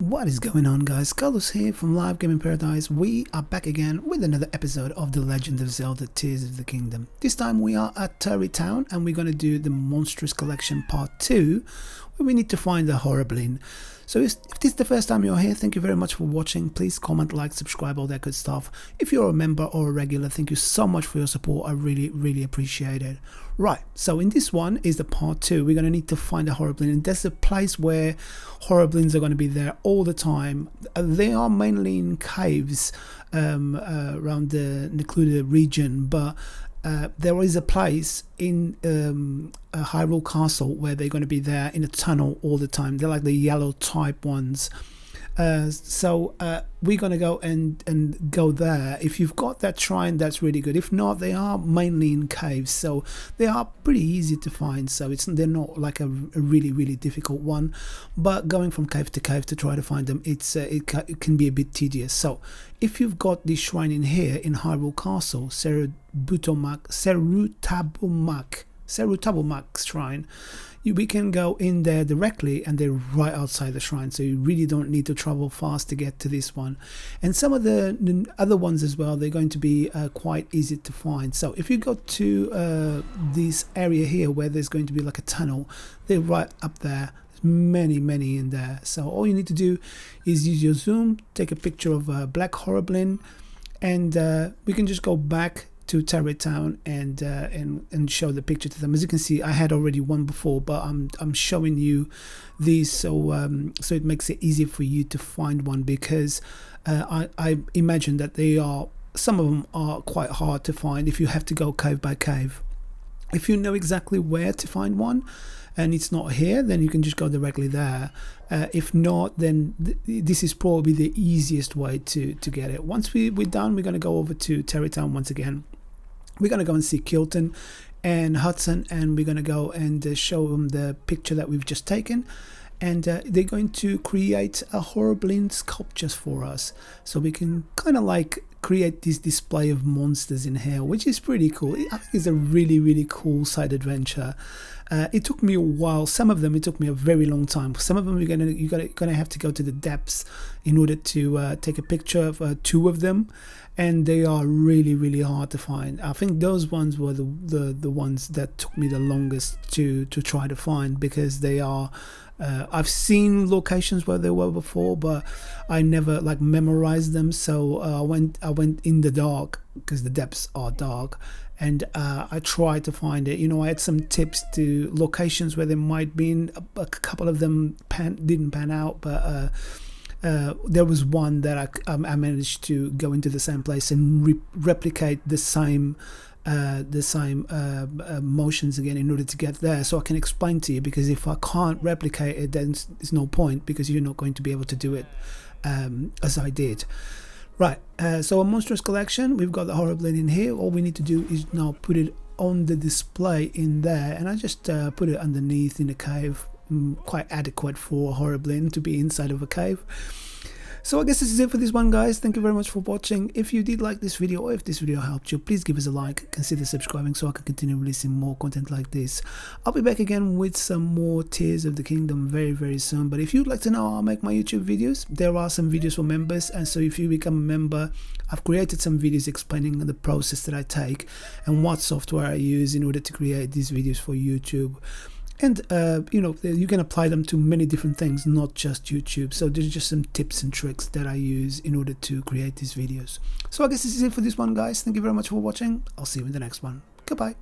What is going on, guys? Carlos here from Live Gaming Paradise. We are back again with another episode of the Legend of Zelda Tears of the Kingdom. This time we are at Terry Town and we're going to do the Monstrous Collection Part 2, where we need to find the Horoblin. So if this is the first time you're here, thank you very much for watching. Please comment, like, subscribe, all that good stuff. If you're a member or a regular, thank you so much for your support. I really appreciate it. Right, so in this one is the part 2. We're going to need to find a Horoblin, and that's a place where Horoblins are going to be there all the time. They are mainly in caves around the Necluda region, but there is a place in Hyrule Castle where they're going to be there in a tunnel all the time. They're like the yellow type ones. So we're going to go and go there. If you've got that shrine, that's really good. If not, they are mainly in caves, so they are pretty easy to find. So they're not like a really difficult one. But going from cave to cave to try to find them, it can be a bit tedious. So if you've got this shrine in here in Hyrule Castle, Serutabumak shrine, we can go in there directly and they're right outside the shrine, so you really don't need to travel fast to get to this one. And some of the other ones as well, they're going to be quite easy to find. So if you go to this area here where there's going to be like a tunnel, they're right up there. There's many in there. So all you need to do is use your zoom, take a picture of a black Horoblin, and we can just go back to Terry Town and show the picture to them. As you can see, I had already one before, but I'm showing you these so it makes it easier for you to find one, because I imagine that some of them are quite hard to find if you have to go cave by cave. If you know exactly where to find one and it's not here, then you can just go directly there. If not, then this is probably the easiest way to get it. Once we're done, we're going to go over to Terry Town once again. We're going to go and see Kilton and Hudson, and we're going to go and show them the picture that we've just taken. And they're going to create a Horoblin sculptures for us, so we can kind of like create this display of monsters in here, which is pretty cool. I think it's a really cool side adventure. It took me a while. Some of them it took me a very long time. Some of them you're gonna have to go to the depths in order to take a picture of 2 of them, and they are really hard to find. I think those ones were the ones that took me the longest to try to find, because they are I've seen locations where they were before, but I never like memorized them. So I went in the dark, because the depths are dark, and I tried to find it. You know, I had some tips to locations where they might be in. A couple of them didn't pan out, but there was one that I managed to go into the same place and replicate the same motions again in order to get there, so I can explain to you. Because if I can't replicate it, then there's no point, because you're not going to be able to do it as I did. Right, so a Monstrous Collection, we've got the Horoblin in here. All we need to do is now put it on the display in there, and I just put it underneath in a cave. Quite adequate for a Horoblin to be inside of a cave. So I guess this is it for this one, guys. Thank you very much for watching. If you did like this video, or if this video helped you, please give us a like, consider subscribing so I can continue releasing more content like this. I'll be back again with some more Tears of the Kingdom very soon. But if you'd like to know how I make my YouTube videos, there are some videos for members, and so if you become a member, I've created some videos explaining the process that I take and what software I use in order to create these videos for YouTube. And you know, you can apply them to many different things, not just YouTube. So there's just some tips and tricks that I use in order to create these videos. So I guess this is it for this one, guys. Thank you very much for watching. I'll see you in the next one. Goodbye.